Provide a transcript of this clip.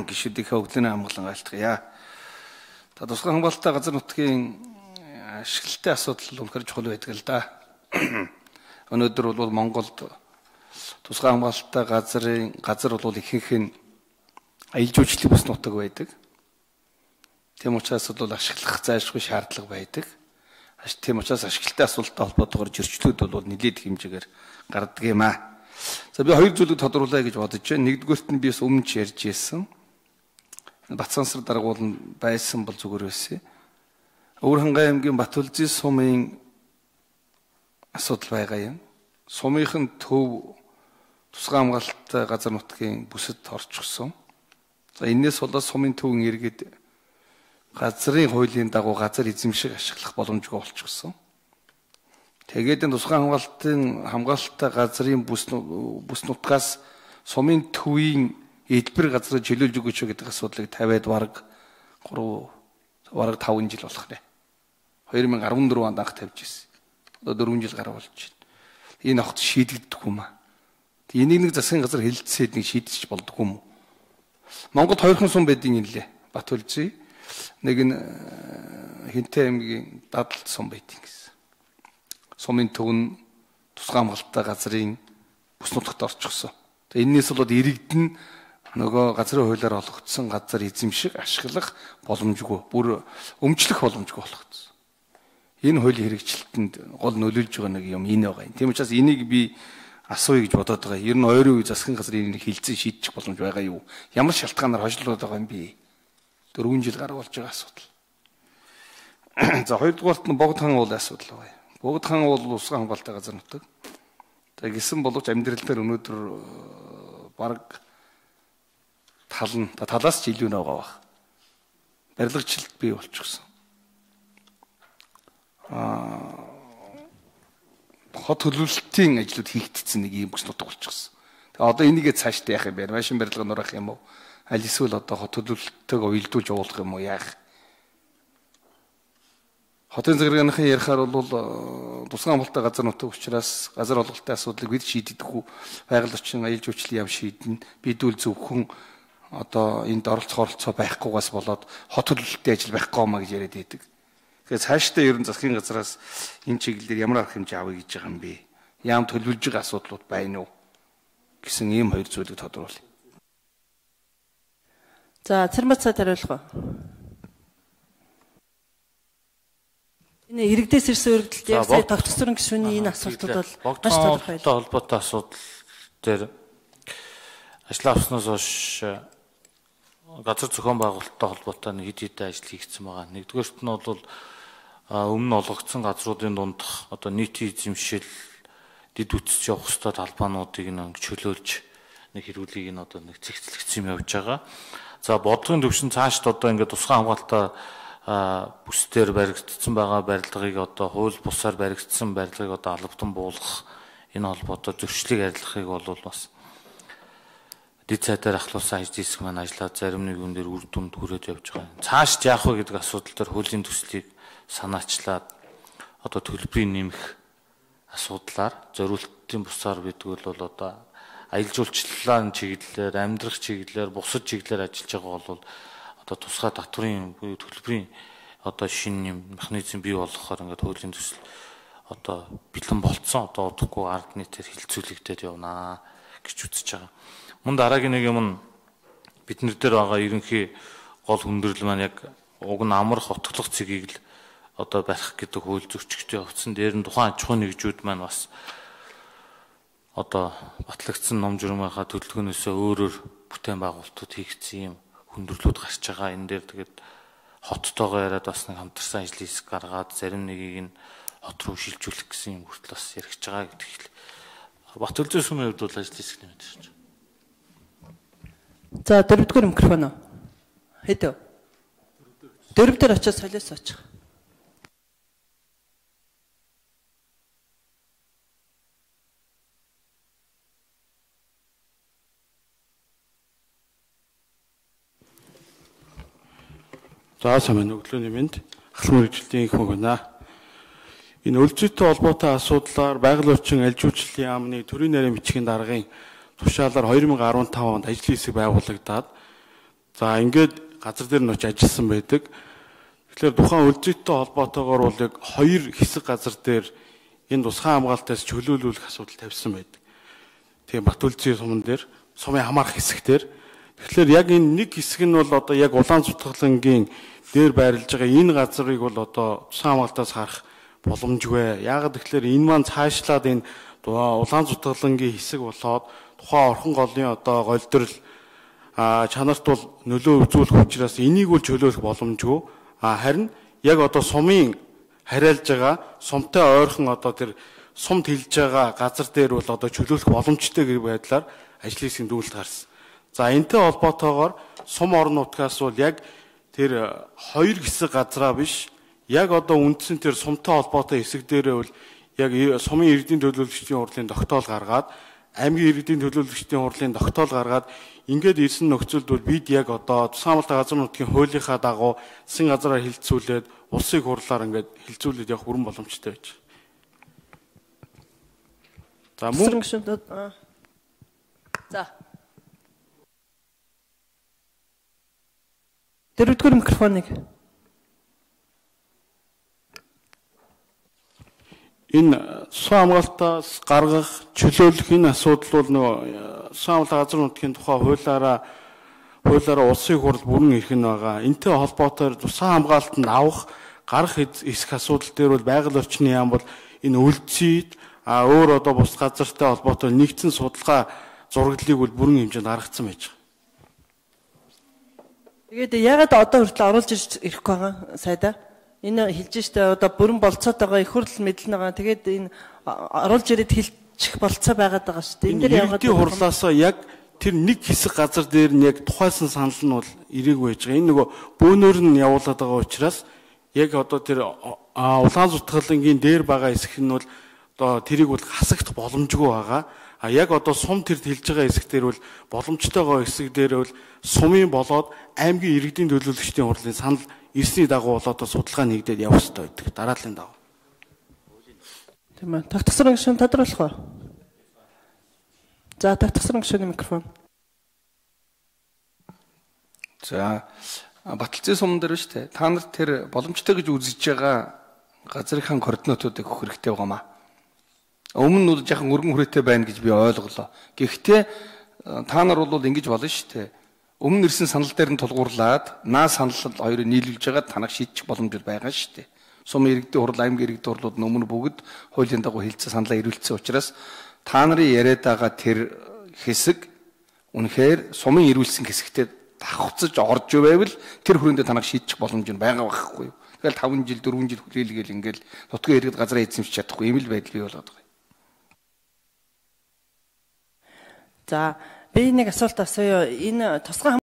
гишүүдийнхээ өгдөөний хамгаалан айлтгая. Та тусгай хамгаалалттай газар нутгийн ашиглалтын асуудал үнэхээр чухал байдаг л да. Өнөөдөр бол Монголд тусгай хамгаалалттай газар бол ихэнх нь аялал жуулчлалын бүс нутаг байдаг. Тийм учраас бол ашиглах зайлшгүй шаардлага байдаг. Тийм учраас ашиглалтын асуудалтай холбоотойгоор зөрчлүүд бол нэлээд хэмжээгээр гардаг юм аа. За би хоёр зүйлийг тодруулъя гэж бодож байна. Нэгдүгээрт нь би бас өмнө ч ярьж ирсэн. Батсансар даргуул байсан бол зүгээр байсан. Өвөрхангай аймгийн Батүлзий сумын асуудал байгаа юм. Сумынхын төв тусгай хамгаалалттай газар нутгийн бүсэд орчихсон. За энэс болоод сумын төвийн иргэд газрын хуулийн дагуу газар эзэмших ашиглах боломжгүй болчихсон. Тэгээд энэ тусгай хамгаалалттай газрын бүс нутгаас сумын төвийн эдбэр газрыг чөлөөлж өгөөч гэдэг асуудлыг тавиад бараг 5 жил болох нэ. 2014 онд анх тавьж ирсэн. Одоо 4 жил гаруй болж байна. Энэ огт шийдэгдэх юм аа. Энийг нэг засгийн газар хэлэлцээд нэг шийдчих болдгоо юм уу? Монголд хоёрхан сум байдгийн юм лээ. Батүлзий нэг нь Хинтээ аймгийн Дадалт сум байдгийн гэсэн. Сумын төв нь тусгай хамгаалалттай газрын бүс нутагт орчихсон. Тэгээ энэс болоод иргэдэн нөгөө газрын хуулиар олгогдсон газар эзэмших, ашиглах боломжгүй, бүр өмчлөх боломжгүй болгоцсон. Энэ хуулийн хэрэгжилтэнд гол нөлөөлж байгаа нэг юм энэ байгаа юм. Тийм учраас энийг би асууя гэж бодоод байгаа. Ер нь ойрын үе засгийн газар энийг хилцэн шийдчих боломж байгаа юу? Ямар шалтгаанаар хожлоод байгаа юм бэ? 4 жил гаруй болж байгаа асуудал. За хоёрдугаарт нь Богдхан уулын асуудал байгаа. Богдхан уул тусгай хамгаалалттай газар нутаг. За гисэн боловч амьдрал дээр өнөөдөр бараг талаас ч илүү нэг байгаа. Барилгачлалт бий болчихсон. Хот төлөвлөлтийн ажлууд хийгдсэн нэг юм бүс нутаг болчихсон. Тэгээ одоо энийгээ цаашдаа яах юм бэ? Машин барилга нуурах юм уу? Аль эсвэл одоо хот төлөвлөлтөйг уялдуулж явуулах юм уу? Яах? Хотын захиргааныхын ярихаар бол тусгай хамгаалалттай газар нутаг учраас газар олголтын асуудлыг бид шийддэггүй. Байгаль орчин аялал жуулчлалын яам шийднэ. Бид үл зөвхөн одоо энд оролцоо байхгүйгээс болоод хот төлөвлөлтийн ажил байхгүй юмаа гэж яриад байдаг. Тэгэхээр цаашдаа ерөн засгийн газраас энэ чиглэлээр ямар арга хэмжээ авъя гэж байгаа юм бэ? Яам төлөвлөж байгаа асуудлууд байна уу гэсэн ийм хоёр зүйлийг тодруулъя. За Цэрмэцэд хариулах уу? Энэ иргэдээс ирсэн өргөдөлт яг сая тогтцорын гишүүний энэ асуудлууд бол маш тодорхой. Холбоотой асуудал дээр ажил авснаас хойш газар зохион байгуулалттай холбоотой хэд хэдэн ажил хийгдсэн байгаа. Нэгдүгээрт нь бол өмнө олгогдсон газруудын дундх одоо нийтийн эзэмшил дэд үтсэж явах ёстой талбаануудыг нэг чөлөөлж нэг хэрүүлгийг нь одоо нэг цэгцлэгдсэн юм явж байгаа. За бодлогын төвшин цаашд одоо ингээд тусгай хамгаалалтаа бүсдээр баригдсан байгаа барилгыг одоо хууль бусаар баригдсан барилгыг одоо албатан буулгах энэ холбоотой зөрчлийг арилгахыг бол бас дэд цайтаар ахлуулсан ажил маань ажиллаад зарим нэг юм дээр үр дүнд хүрээд явж байгаа. Цаашд яах вэ гэдэг асуудал дээр хуулийн төслийг санаачлаад одоо төлбөрийг нэмэх асуудлаар зориултын бусаар гэдэг бол одоо аялал жуулчлалын чиглэлээр, амьдрах чиглэлээр, бусад чиглэлээр ажиллаж байгаа бол одоо тусгай татврын буюу төлбөрийн одоо шинэ механизм бий болгохоор ингээд хуулийн төсөл одоо бэлэн болцсон одоо удахгүй ард нийтээр хилцүүлэгдээд явнаа гэж үзэж байгаа. Мөн дараагийн нэг юм нь биднэр дээр байгаа ерөнхий гол хүндрэл маань яг уг нь амрах утгалах цэгийг л одоо барих гэдэг хууль зөрчигтэй явцсан. Дээр нь тухайн аж ахуйн нэгжүүд маань бас одоо батлагдсан ном журмынхаа төлөвлөгөөнөөсөө өөрөөр бүтээн байгуулалтууд хийгдсэн юм хүндрэлүүд гарч байгаа. Энэ дээр тэгээд хоттойгоо яриад бас нэг хамтарсан ажлын хэсэг гаргаад зарим нэгийг нь хот руу шилжүүлэх гэсэн юм хүртэл бас яригч байгаа гэдэг их л Батүлзий сумын хувьд бол ажлын хэсэг нэмээд байна. За дөрөвдүгээр микрофон уу? Хэд вэ? Дөрөвдөр очиж солиос очих. За сайн өглөөний мэнд ахлын мэргэжилтийн их мөгнө. Энэ өлзийтэй холбоотой асуудлаар байгаль орчин аялал жуулчлалын яамны төрийн нарийн бичгийн даргын тушаалаар 2015 онд ажлын хэсэг байгуулагдаад За ингээд газар дээр нь очиж ажилласан байдаг. Тэгэхээр тухайн өлзийтэй холбоотойгоор бол яг 2 хэсэг газар дээр энэ тусгай хамгаалтаас чөлөөлүүлэх асуудал тавьсан байдаг. Тэгээ Бат өлзий суман дээр, сумын хамаарах хэсэг дээр. Тэгэхээр яг энэ нэг хэсэг нь бол одоо яг Улаан Зүтгэлэнгийн дээр байрлаж байгаа энэ газрыг бол одоо тусгай хамгаалтаас харах боломжгүй. Яагаад гэвэл энэ маань цаашлаад энэ Улаан Зүтгэлэнгийн хэсэг болоод тухайн орхон голын одоо голдрол чанарт бол нөлөө үзүүлэх учраас энийг бол чөлөөлөх боломжгүй. Харин яг одоо сумын хариалж байгаа сумтай ойрхон одоо тэр сум тэлж байгаа газар дээр бол одоо чөлөөлөх боломжтой гэх байдлаар ажлын хэсгийн дүүлэлт гарсан. За энэтэй холбоотойгоор сум орон нутгаас бол яг тэр 2 хэсэг газраа биш яг одоо үндсэн тэр сумтай холбоотой хэсэг дээрээ бол яг сумын иргэдийн төлөөлөгчдийн хурлын тогтоол гаргаад аймгийн иргэдийн төлөөлөгчдийн хурлын тогтоол гаргаад ингээд ирсэн нөхцөлд бол бид яг одоо тусгай хамгаалалтын газар нутгийн хуулийнхаа дагуу засгийн газраар хилцүүлээд улсын хурлаар ингээд хилцүүлээд явах бүрэн боломжтой байж. За мөн За. Дөрөвдүгээр микрофоныг. Энэ тусгай хамгаалтаас гаргах чөлөөлөх энэ асуудал бол нөгөө тусгай хамгаалалтын газар нутгийн тухай хуулиараа улсын хурл бүрэн эрх нь байгаа. Энтэй холбоотой тусгай хамгаалтанд авах гарах эсэх асуудал дээр бол байгаль орчны яам бол энэ үлдсэд өөр одоо бус газартай холбоотой нэгдсэн судалгаа зураглалыг бол бүрэн хэмжээнд гаргацсан байж байгаа. Тэгээд ягаад одоо хүртэл оруулж ирэхгүй байгаа сайдаа? Энэ хэлж штэ одоо бүрэн болцоод байгаа их хурл мэдлэн байгаа. Тэгээд энэ оруулж ирээд хэлчих болцоо байгаад байгаа штэ. Энэ дээр ягаад хурлаасаа яг тэр нэг хэсэг газар дээр нь яг тухайсан санал нь бол ирээгүй байж байгаа. Энэ нөгөө бөөнөр нь явуулаад байгаа учраас яг одоо тэр Улаан Зүтгэлэнгийн дээр байгаа хэсэг нь бол одоо тэрийг бол хасагдах боломжгүй байгаа. Яг одоо сум тэр хэлж байгаа хэсэг дээр бол боломжтойгоо хэсэг дээр бол сумын болоод аймгийн иргэдийн төлөөлөгчдийн хурлын санал ирсний дагуу бол одоо судалгаа нэгдээд явах хэрэгтэй байдаг. Дарааллын дагуу. Тийм ээ. Тогтсорын гишүүн тодруулах уу? За, тогтсорын гишүүний микрофон. За, Баталцын суман дээр шүү дээ. Та нарт тэр боломжтой гэж үзэж байгаа газрынхаа координатуудыг өгөх хэрэгтэй байгаамаа. Өмнө нь бол жоохон өргөн хүрээтэй байна гэж би ойлголоо. Гэхдээ та нар бол ингэж болно шүү дээ. Өмнө ирсэн санал дээр нь тулгуурлаад санал хоёрыг нийлүүлж байгаа танах шийдчих боломж байгаа шүү дээ. Сум иргэдийн хурл, аймгийн иргэдийн хурлууд нь өмнө бүгд хуулийн дагуу хэлсэн саналаа ирүүлсэн учраас та нарын яриад байгаа тэр хэсэг үнэхээр сумын ирүүлсэн хэсэгтээ давхцаж орж байвал тэр хүрээндээ танах шийдчих боломж нь байгаа байхгүй юу. Тэгэл 5 жил, 4 жил хүлээлгээл ингээл нутгийн иргэд газраа эзэмшиж чадахгүй ийм л байдал бий болоод байгаа. За, би нэг асуулт асууя. Энэ тусгай